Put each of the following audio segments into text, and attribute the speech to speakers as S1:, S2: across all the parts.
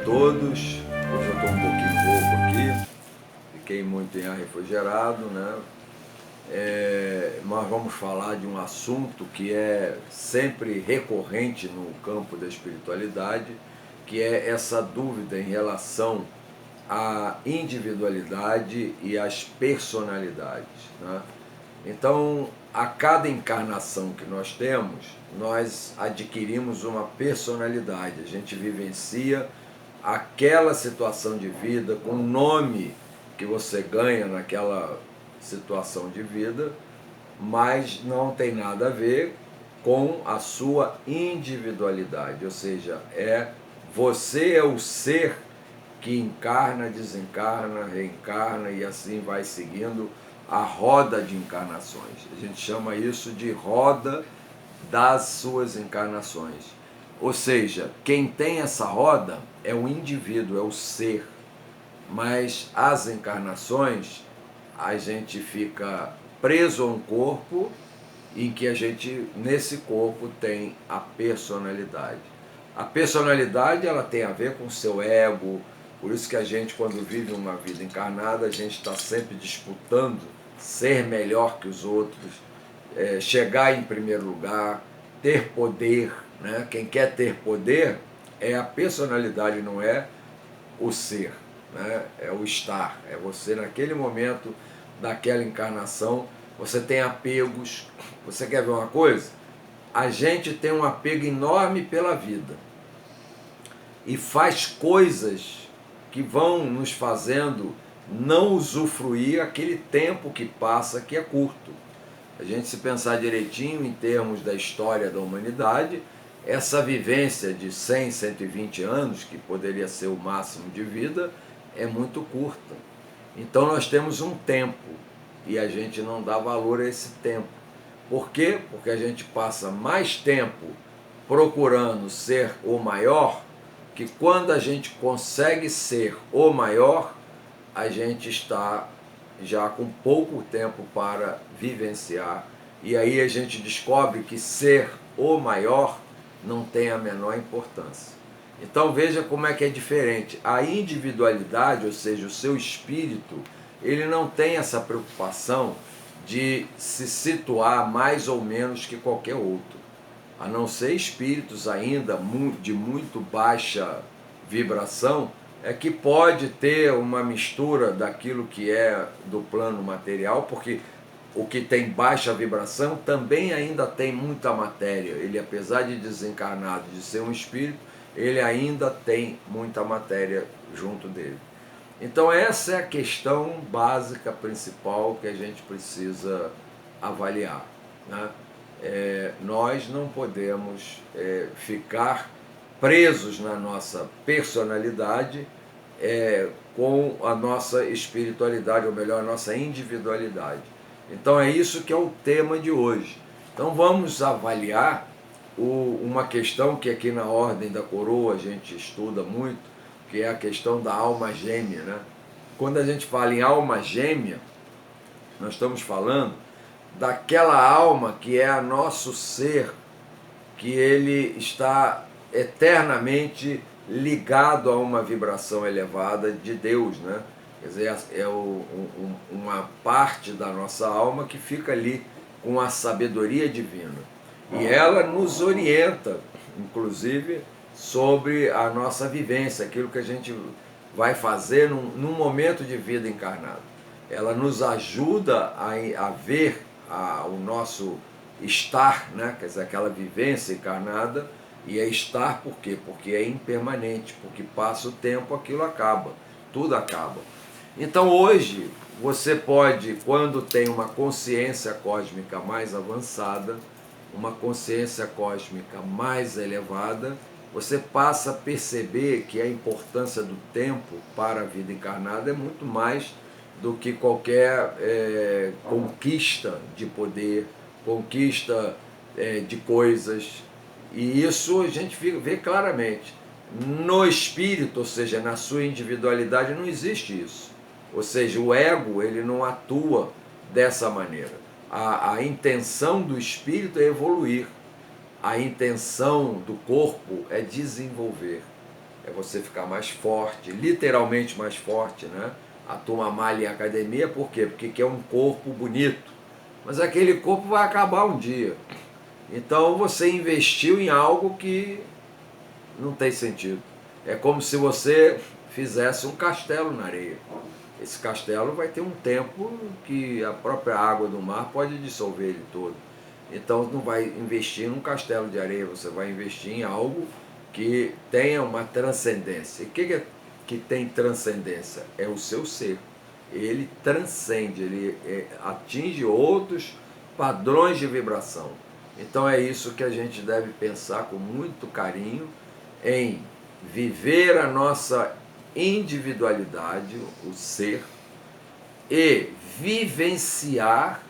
S1: todos. Hoje eu estou um pouquinho rouco aqui, fiquei muito em ar refrigerado, né? Nós vamos falar de um assunto que é sempre recorrente no campo da espiritualidade, que é essa dúvida em relação à individualidade e às personalidades, né? Então, a cada encarnação que nós temos, nós adquirimos uma personalidade, a gente vivencia aquela situação de vida com o nome que você ganha naquela situação de vida, mas não tem nada a ver com a sua individualidade, ou seja, você é o ser que encarna, desencarna, reencarna e assim vai seguindo a roda de encarnações. A gente chama isso de roda das suas encarnações. Ou seja, quem tem essa roda é o indivíduo, é o ser. Mas as encarnações, a gente fica preso a um corpo em que a gente, nesse corpo, tem a personalidade. A personalidade, ela tem a ver com o seu ego, por isso que a gente, quando vive uma vida encarnada, a gente está sempre disputando ser melhor que os outros, chegar em primeiro lugar, ter poder, né? Quem quer ter poder é a personalidade, não é o ser, né? É o estar, é você naquele momento daquela encarnação, você tem apegos. Você quer ver uma coisa? A gente tem um apego enorme pela vida e faz coisas que vão nos fazendo não usufruir aquele tempo que passa, que é curto. A gente, se pensar direitinho em termos da história da humanidade, essa vivência de 100, 120 anos, que poderia ser o máximo de vida, é muito curta. Então nós temos um tempo e a gente não dá valor a esse tempo. Por quê? Porque a gente passa mais tempo procurando ser o maior, que quando a gente consegue ser o maior, a gente está já com pouco tempo para vivenciar. E aí a gente descobre que ser o maior não tem a menor importância. Então veja como é que é diferente. A individualidade, ou seja, o seu espírito, ele não tem essa preocupação de se situar mais ou menos que qualquer outro. A não ser espíritos ainda de muito baixa vibração, é que pode ter uma mistura daquilo que é do plano material, porque o que tem baixa vibração também ainda tem muita matéria. Ele, apesar de desencarnado, de ser um espírito, ele ainda tem muita matéria junto dele. Então essa é a questão básica, principal, que a gente precisa avaliar, né? Nós não podemos ficar presos na nossa personalidade com a nossa espiritualidade, ou melhor, a nossa individualidade. Então é isso que é o tema de hoje. Então vamos avaliar uma questão que aqui na Ordem da Coroa a gente estuda muito, que é a questão da alma gêmea, né? Quando a gente fala em alma gêmea, nós estamos falando daquela alma que é a nosso ser, que ele está eternamente ligado a uma vibração elevada de Deus, né? Quer dizer, uma parte da nossa alma que fica ali com a sabedoria divina. E ela nos orienta, inclusive, sobre a nossa vivência, aquilo que a gente vai fazer num momento de vida encarnada. Ela nos ajuda a ver o nosso estar, né? Quer dizer, aquela vivência encarnada. E é estar por quê? Porque é impermanente, porque passa o tempo, aquilo acaba, tudo acaba. Então hoje você pode, quando tem uma consciência cósmica mais avançada, uma consciência cósmica mais elevada, você passa a perceber que a importância do tempo para a vida encarnada é muito mais do que qualquer conquista de poder, conquista de coisas. E isso a gente vê claramente. No espírito, ou seja, na sua individualidade, não existe isso. Ou seja, o ego, ele não atua dessa maneira. A intenção do espírito é evoluir. A intenção do corpo é desenvolver. é você ficar mais forte, literalmente mais forte, né? A turma malha em academia, por quê? Porque quer um corpo bonito, mas aquele corpo vai acabar um dia. Então você investiu em algo que não tem sentido. É como se você fizesse um castelo na areia. Esse castelo vai ter um tempo que a própria água do mar pode dissolver ele todo. Então não vai investir num castelo de areia, você vai investir em algo que tenha uma transcendência. E o que tem transcendência? É o seu ser. Ele transcende, ele atinge outros padrões de vibração. Então é isso que a gente deve pensar com muito carinho, em viver a nossa individualidade, o ser, e vivenciar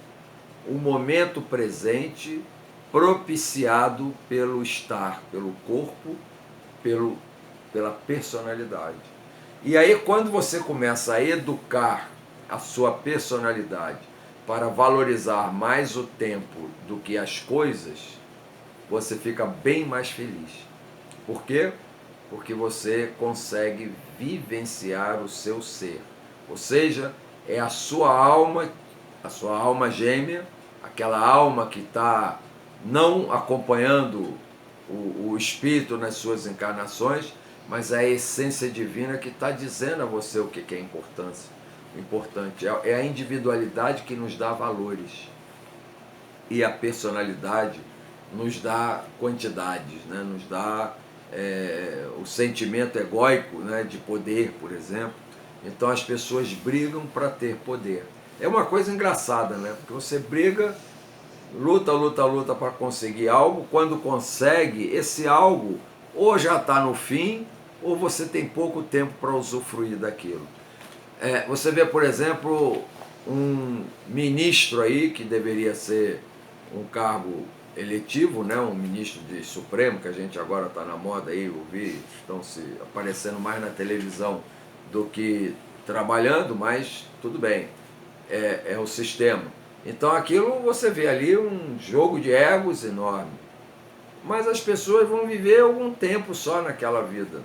S1: o momento presente propiciado pelo estar, pelo corpo, pela personalidade. E aí quando você começa a educar a sua personalidade para valorizar mais o tempo do que as coisas, você fica bem mais feliz. Por quê? Porque você consegue vivenciar o seu ser. Ou seja, é a sua alma gêmea, aquela alma que está não acompanhando o espírito nas suas encarnações, mas é a essência divina que está dizendo a você o que é importância. O importante é a individualidade que nos dá valores. E a personalidade nos dá quantidades, né? Nos dá o sentimento egóico, né? De poder, por exemplo. Então as pessoas brigam para ter poder. É uma coisa engraçada, né? Porque você briga, luta para conseguir algo. Quando consegue, esse algo ou já está no fim, ou você tem pouco tempo para usufruir daquilo. Você vê, por exemplo, um ministro aí, que deveria ser um cargo eletivo, né? Um ministro de Supremo, que a gente agora está na moda aí, ouvir, estão se aparecendo mais na televisão do que trabalhando, mas tudo bem, é o sistema. Então aquilo você vê ali um jogo de egos enorme. Mas as pessoas vão viver algum tempo só naquela vida.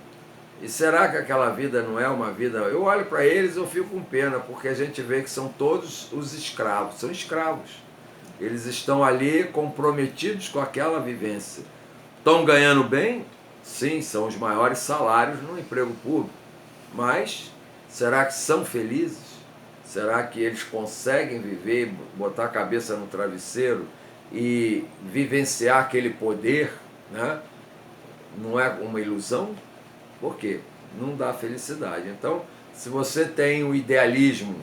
S1: E será que aquela vida não é uma vida... Eu olho para eles e eu fico com pena, porque a gente vê que são todos os escravos, são escravos. Eles estão ali comprometidos com aquela vivência. Estão ganhando bem? Sim, são os maiores salários no emprego público. Mas será que são felizes? Será que eles conseguem viver, botar a cabeça no travesseiro e vivenciar aquele poder, né? Não é uma ilusão? Por quê? Não dá felicidade. Então, se você tem o idealismo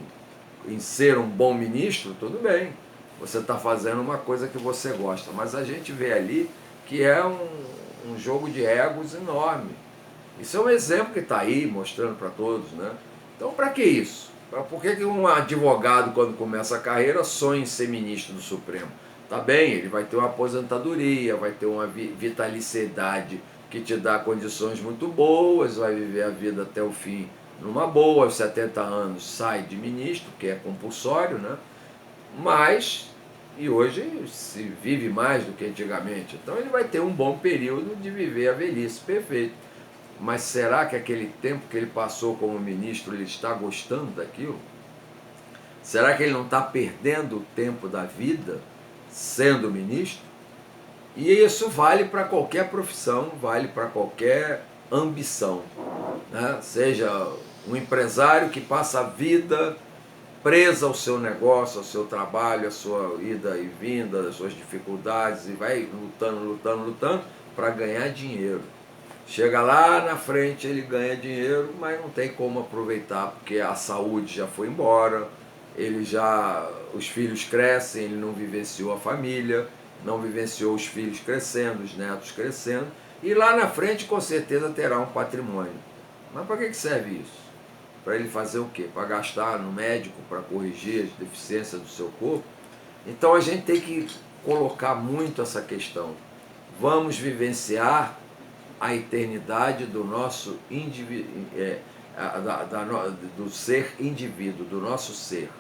S1: em ser um bom ministro, tudo bem. Você está fazendo uma coisa que você gosta. Mas a gente vê ali que é um jogo de egos enorme. Isso é um exemplo que está aí, mostrando para todos, né? Então, para que isso? Por que um advogado, quando começa a carreira, sonha em ser ministro do Supremo? Tá bem, ele vai ter uma aposentadoria, vai ter uma vitaliciedade que te dá condições muito boas, vai viver a vida até o fim numa boa, aos 70 anos sai de ministro, que é compulsório, né? Mas, e hoje se vive mais do que antigamente, então ele vai ter um bom período de viver a velhice, perfeito. Mas será que aquele tempo que ele passou como ministro, ele está gostando daquilo? Será que ele não está perdendo o tempo da vida sendo ministro? E isso vale para qualquer profissão, vale para qualquer ambição, né? Seja um empresário que passa a vida presa ao seu negócio, ao seu trabalho, à sua ida e vinda, às suas dificuldades, e vai lutando para ganhar dinheiro. Chega lá na frente, ele ganha dinheiro, mas não tem como aproveitar, porque a saúde já foi embora, os filhos crescem, ele não vivenciou a família, não vivenciou os filhos crescendo, os netos crescendo, e lá na frente com certeza terá um patrimônio. Mas para que serve isso? Para ele fazer o quê? Para gastar no médico, para corrigir as deficiências do seu corpo? Então a gente tem que colocar muito essa questão. Vamos vivenciar a eternidade do nosso do ser indivíduo, do nosso ser.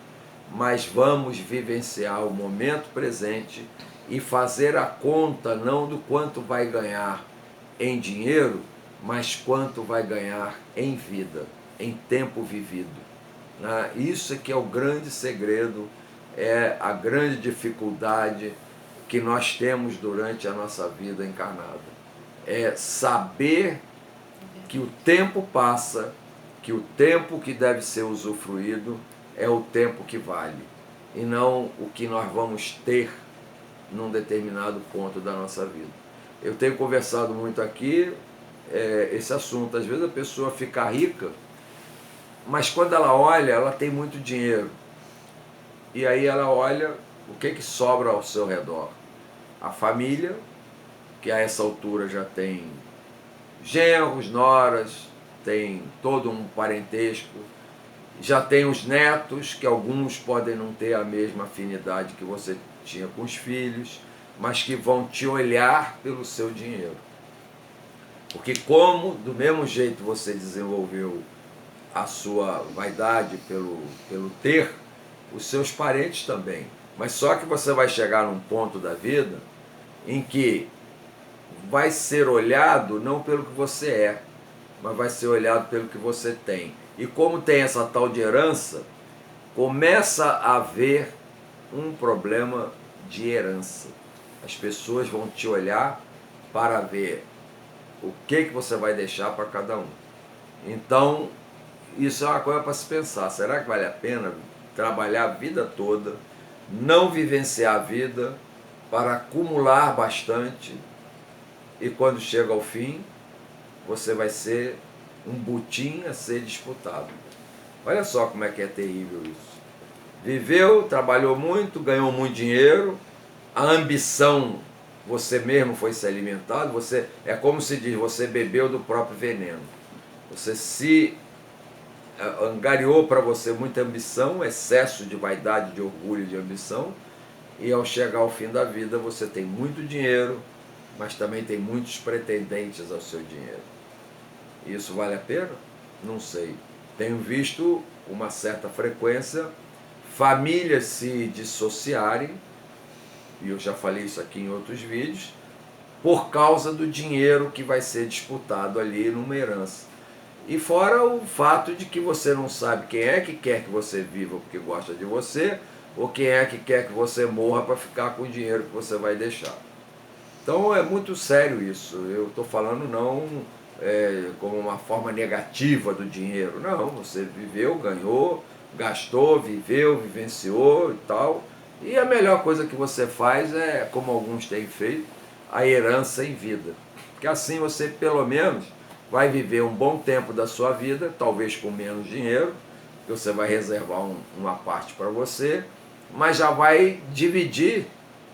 S1: Mas vamos vivenciar o momento presente e fazer a conta não do quanto vai ganhar em dinheiro, mas quanto vai ganhar em vida, em tempo vivido. Né? Isso é que é o grande segredo, é a grande dificuldade que nós temos durante a nossa vida encarnada. É saber que o tempo passa, que o tempo que deve ser usufruído é o tempo que vale, e não o que nós vamos ter num determinado ponto da nossa vida. Eu tenho conversado muito aqui esse assunto. Às vezes a pessoa fica rica, mas quando ela olha, ela tem muito dinheiro. E aí ela olha o que sobra ao seu redor. A família, que a essa altura já tem genros, noras, tem todo um parentesco, já tem os netos, que alguns podem não ter a mesma afinidade que você tinha com os filhos, mas que vão te olhar pelo seu dinheiro. Porque como, do mesmo jeito, você desenvolveu a sua vaidade pelo ter, os seus parentes também. Mas só que você vai chegar num ponto da vida em que vai ser olhado não pelo que você é, mas vai ser olhado pelo que você tem. E como tem essa tal de herança, começa a haver um problema de herança. As pessoas vão te olhar para ver o que você vai deixar para cada um. Então, isso é uma coisa para se pensar. Será que vale a pena trabalhar a vida toda, não vivenciar a vida, para acumular bastante, e quando chega ao fim, você vai ser um butim a ser disputado? Olha só como é que é terrível isso. Viveu, trabalhou muito, ganhou muito dinheiro, a ambição, você mesmo foi se alimentado, você, é como se diz, você bebeu do próprio veneno. Você se angariou para você muita ambição, excesso de vaidade, de orgulho, de ambição, e ao chegar ao fim da vida você tem muito dinheiro, mas também tem muitos pretendentes ao seu dinheiro. Isso vale a pena? Não sei. Tenho visto uma certa frequência famílias se dissociarem, e eu já falei isso aqui em outros vídeos, por causa do dinheiro que vai ser disputado ali numa herança. E fora o fato de que você não sabe quem é que quer que você viva porque gosta de você, ou quem é que quer que você morra para ficar com o dinheiro que você vai deixar. Então é muito sério isso. Eu estou falando não como uma forma negativa do dinheiro. Não, você viveu, ganhou, gastou, viveu, vivenciou e tal. E a melhor coisa que você faz é, como alguns têm feito, a herança em vida. Porque assim você pelo menos vai viver um bom tempo da sua vida, talvez com menos dinheiro, que você vai reservar uma parte para você, mas já vai dividir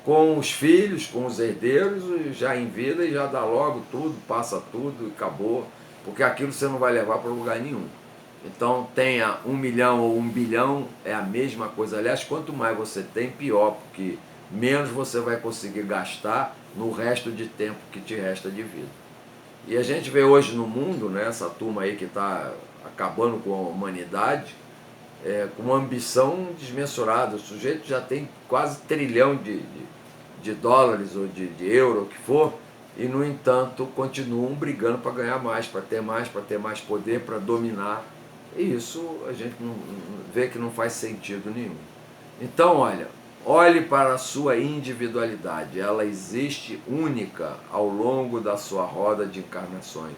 S1: com os filhos, com os herdeiros, já em vida, e já dá logo tudo, passa tudo e acabou, porque aquilo você não vai levar para lugar nenhum. Então tenha 1 milhão ou 1 bilhão, é a mesma coisa. Aliás, quanto mais você tem, pior, porque menos você vai conseguir gastar no resto de tempo que te resta de vida. E a gente vê hoje no mundo, né, essa turma aí que está acabando com a humanidade, com uma ambição desmensurada. O sujeito já tem quase 1 trilhão de dólares ou de euro, o que for, e no entanto continuam brigando para ganhar mais, para ter mais poder, para dominar. E isso a gente não vê que não faz sentido nenhum. Então, olhe para a sua individualidade. Ela existe única ao longo da sua roda de encarnações.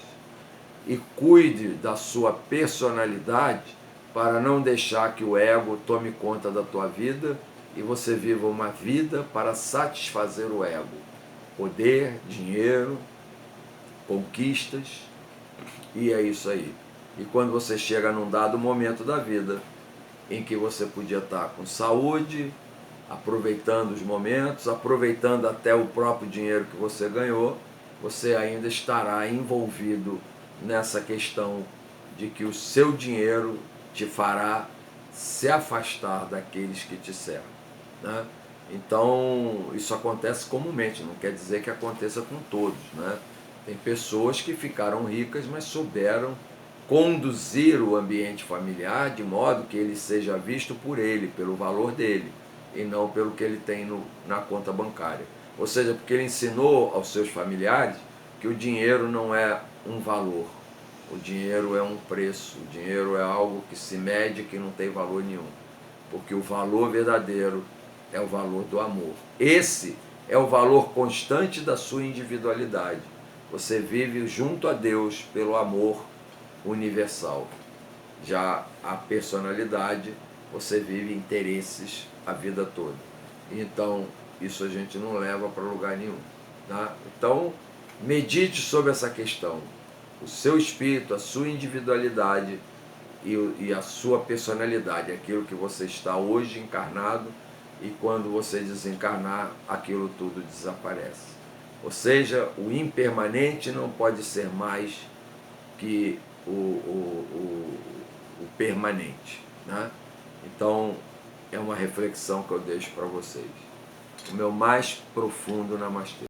S1: E cuide da sua personalidade para não deixar que o ego tome conta da tua vida e você viva uma vida para satisfazer o ego. Poder, dinheiro, conquistas, e é isso aí. E quando você chega num dado momento da vida em que você podia estar com saúde, aproveitando os momentos, aproveitando até o próprio dinheiro que você ganhou, você ainda estará envolvido nessa questão de que o seu dinheiro te fará se afastar daqueles que te cercam, né? Então, isso acontece comumente, não quer dizer que aconteça com todos, né? Tem pessoas que ficaram ricas, mas souberam conduzir o ambiente familiar de modo que ele seja visto por ele, pelo valor dele, e não pelo que ele tem na conta bancária. Ou seja, porque ele ensinou aos seus familiares que o dinheiro não é um valor. O dinheiro é um preço, o dinheiro é algo que se mede, que não tem valor nenhum. Porque o valor verdadeiro é o valor do amor. Esse é o valor constante da sua individualidade. Você vive junto a Deus pelo amor universal. Já a personalidade, você vive interesses a vida toda. Então, isso a gente não leva para lugar nenhum. Tá? Então, medite sobre essa questão. O seu espírito, a sua individualidade e a sua personalidade, aquilo que você está hoje encarnado, e quando você desencarnar, aquilo tudo desaparece. Ou seja, o impermanente não pode ser mais que o permanente. Né? Então, é uma reflexão que eu deixo para vocês. O meu mais profundo namastê.